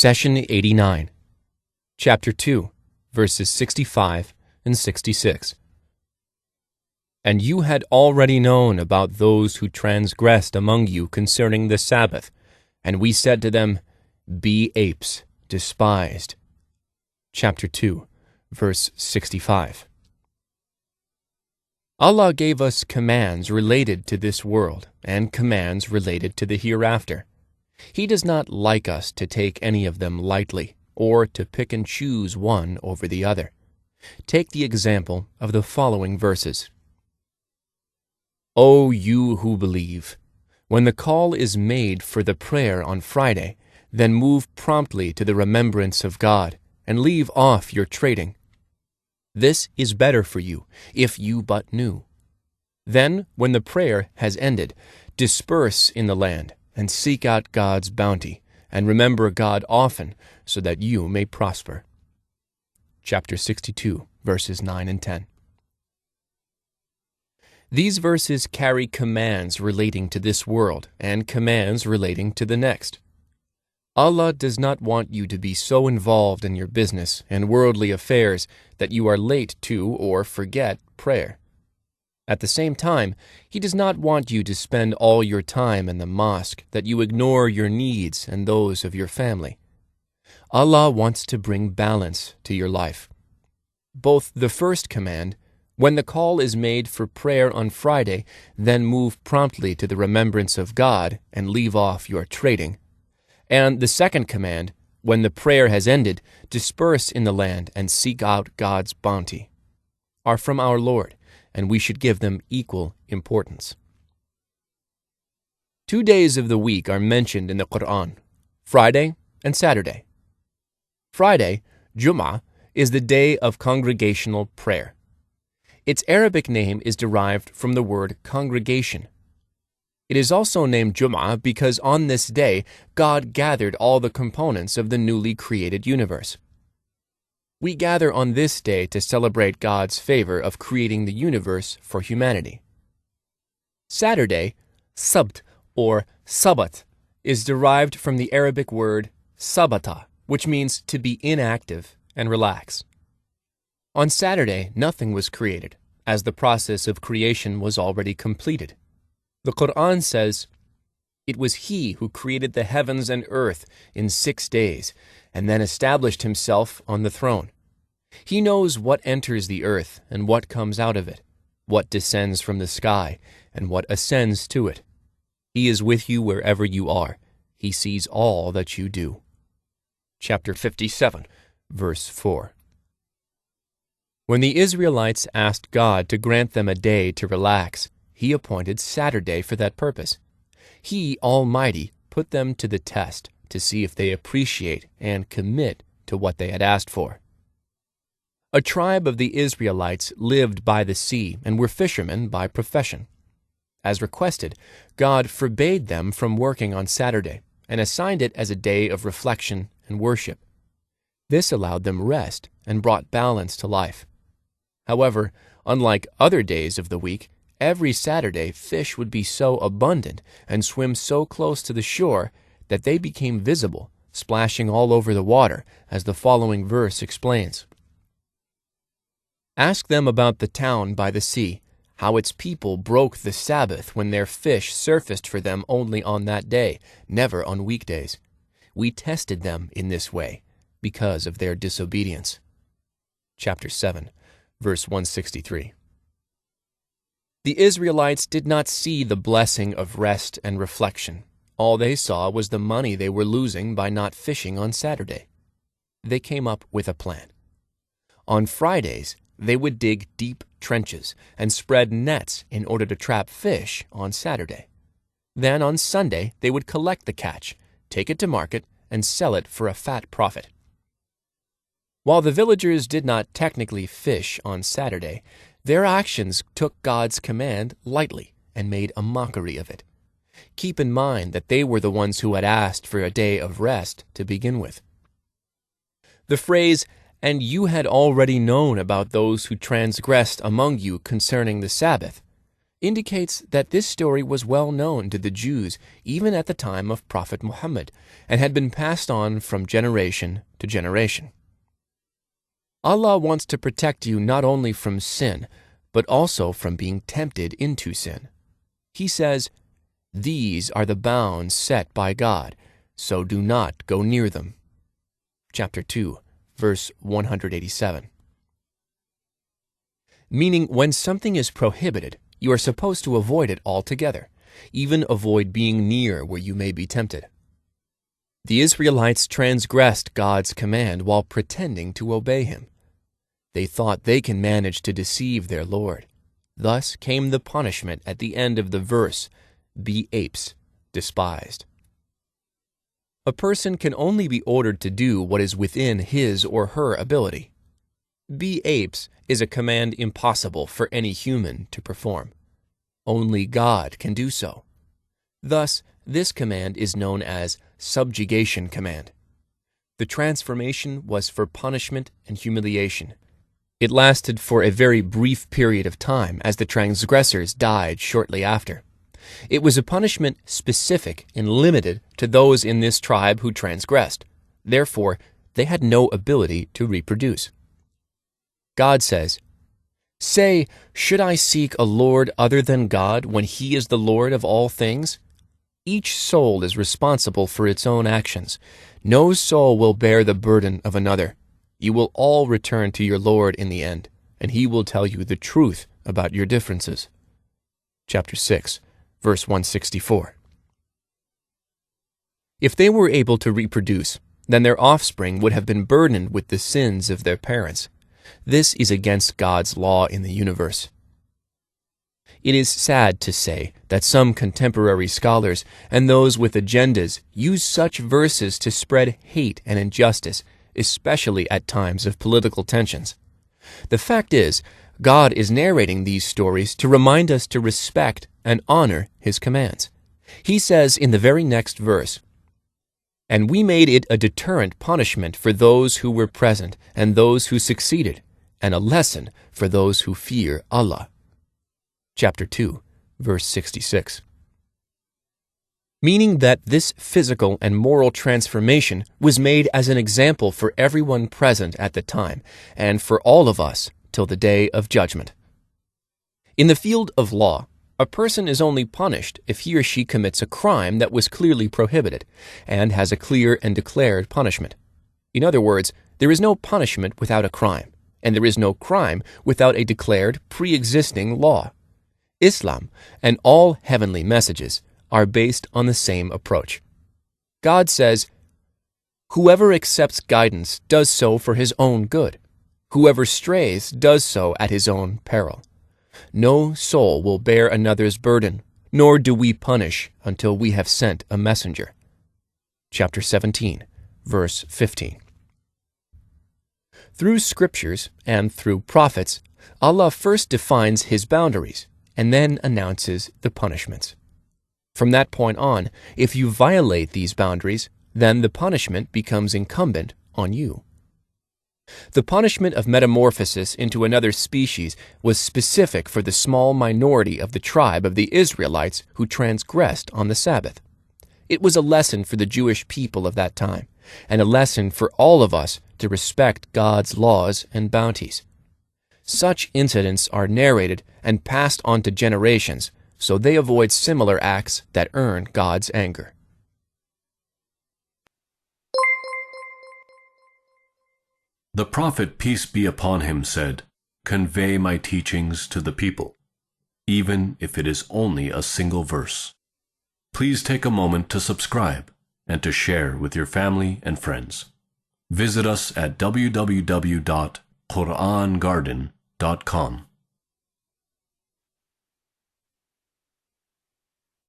Session 89, Chapter 2, verses 65 and 66. And you had already known about those who transgressed among you concerning the Sabbath, and we said to them, Be apes, despised. Chapter 2, verse 65. Allah gave us commands related to this world and commands related to the hereafter. He does not like us to take any of them lightly, or to pick and choose one over the other. Take the example of the following verses. O you who believe, when the call is made for the prayer on Friday, then move promptly to the remembrance of God, and leave off your trading. This is better for you, if you but knew. Then, when the prayer has ended, disperse in the land, and seek out God's bounty, and remember God often, so that you may prosper. Chapter 62, verses 9 and 10. These verses carry commands relating to this world and commands relating to the next. Allah does not want you to be so involved in your business and worldly affairs that you are late to or forget prayer. At the same time, He does not want you to spend all your time in the mosque that you ignore your needs and those of your family. Allah wants to bring balance to your life. Both the first command, when the call is made for prayer on Friday, then move promptly to the remembrance of God and leave off your trading, and the second command, when the prayer has ended, disperse in the land and seek out God's bounty, are from our Lord, and we should give them equal importance. 2 days of the week are mentioned in the Quran, Friday and Saturday. Friday, Jum'ah, is the day of congregational prayer. Its Arabic name is derived from the word congregation. It is also named Jum'ah because on this day, God gathered all the components of the newly created universe. We gather on this day to celebrate God's favor of creating the universe for humanity. Saturday, Sabt or Sabbath, is derived from the Arabic word sabata, which means to be inactive and relax. On Saturday, nothing was created, as the process of creation was already completed. The Quran says, It was He who created the heavens and earth in 6 days, and then established Himself on the throne. He knows what enters the earth and what comes out of it, what descends from the sky and what ascends to it. He is with you wherever you are. He sees all that you do. Chapter 57, verse 4. When the Israelites asked God to grant them a day to relax, He appointed Saturday for that purpose. He, Almighty, put them to the test to see if they appreciate and commit to what they had asked for. A tribe of the Israelites lived by the sea and were fishermen by profession. As requested, God forbade them from working on Saturday and assigned it as a day of reflection and worship. This allowed them rest and brought balance to life. However, unlike other days of the week, every Saturday fish would be so abundant and swim so close to the shore that they became visible, splashing all over the water, as the following verse explains. Ask them about the town by the sea, how its people broke the Sabbath when their fish surfaced for them only on that day, never on weekdays. We tested them in this way because of their disobedience. Chapter 7, verse 163. The Israelites did not see the blessing of rest and reflection. All they saw was the money they were losing by not fishing on Saturday. They came up with a plan. On Fridays, they would dig deep trenches and spread nets in order to trap fish on Saturday. Then on Sunday, they would collect the catch, take it to market, and sell it for a fat profit. While the villagers did not technically fish on Saturday, their actions took God's command lightly and made a mockery of it. Keep in mind that they were the ones who had asked for a day of rest to begin with. The phrase, "And you had already known about those who transgressed among you concerning the Sabbath," indicates that this story was well known to the Jews even at the time of Prophet Muhammad and had been passed on from generation to generation. Allah wants to protect you not only from sin, but also from being tempted into sin. He says, "These are the bounds set by God, so do not go near them." Chapter 2, verse 187. Meaning, when something is prohibited, you are supposed to avoid it altogether, even avoid being near where you may be tempted. The Israelites transgressed God's command while pretending to obey Him. They thought they can manage to deceive their Lord. Thus came the punishment at the end of the verse, "Be apes, despised." A person can only be ordered to do what is within his or her ability. "Be apes" is a command impossible for any human to perform. Only God can do so. Thus, this command is known as subjugation command. The transformation was for punishment and humiliation. It lasted for a very brief period of time as the transgressors died shortly after. It was a punishment specific and limited to those in this tribe who transgressed. Therefore, they had no ability to reproduce. God says, "Say, should I seek a Lord other than God when He is the Lord of all things? Each soul is responsible for its own actions. No soul will bear the burden of another. You will all return to your Lord in the end, and He will tell you the truth about your differences." Chapter 6, verse 164. If they were able to reproduce, then their offspring would have been burdened with the sins of their parents. This is against God's law in the universe. It is sad to say that some contemporary scholars and those with agendas use such verses to spread hate and injustice, especially at times of political tensions. The fact is, God is narrating these stories to remind us to respect and honor His commands. He says in the very next verse, "And we made it a deterrent punishment for those who were present and those who succeeded, and a lesson for those who fear Allah." Chapter 2, verse 66. Meaning that this physical and moral transformation was made as an example for everyone present at the time, and for all of us till the day of judgment. In the field of law, a person is only punished if he or she commits a crime that was clearly prohibited, and has a clear and declared punishment. In other words, there is no punishment without a crime, and there is no crime without a declared pre-existing law. Islam and all heavenly messages are based on the same approach. God says, "Whoever accepts guidance does so for his own good. Whoever strays does so at his own peril. No soul will bear another's burden, nor do we punish until we have sent a messenger." Chapter 17, verse 15. Through scriptures and through prophets, Allah first defines His boundaries and then announces the punishments. From that point on, if you violate these boundaries, then the punishment becomes incumbent on you. The punishment of metamorphosis into another species was specific for the small minority of the tribe of the Israelites who transgressed on the Sabbath. It was a lesson for the Jewish people of that time, and a lesson for all of us to respect God's laws and bounties. Such incidents are narrated and passed on to generations, so they avoid similar acts that earn God's anger. The prophet, peace be upon him, said, "Convey my teachings to the people, even if it is only a single verse." Please take a moment to subscribe and to share with your family and friends. Visit us at www.QURANGARDEN.com.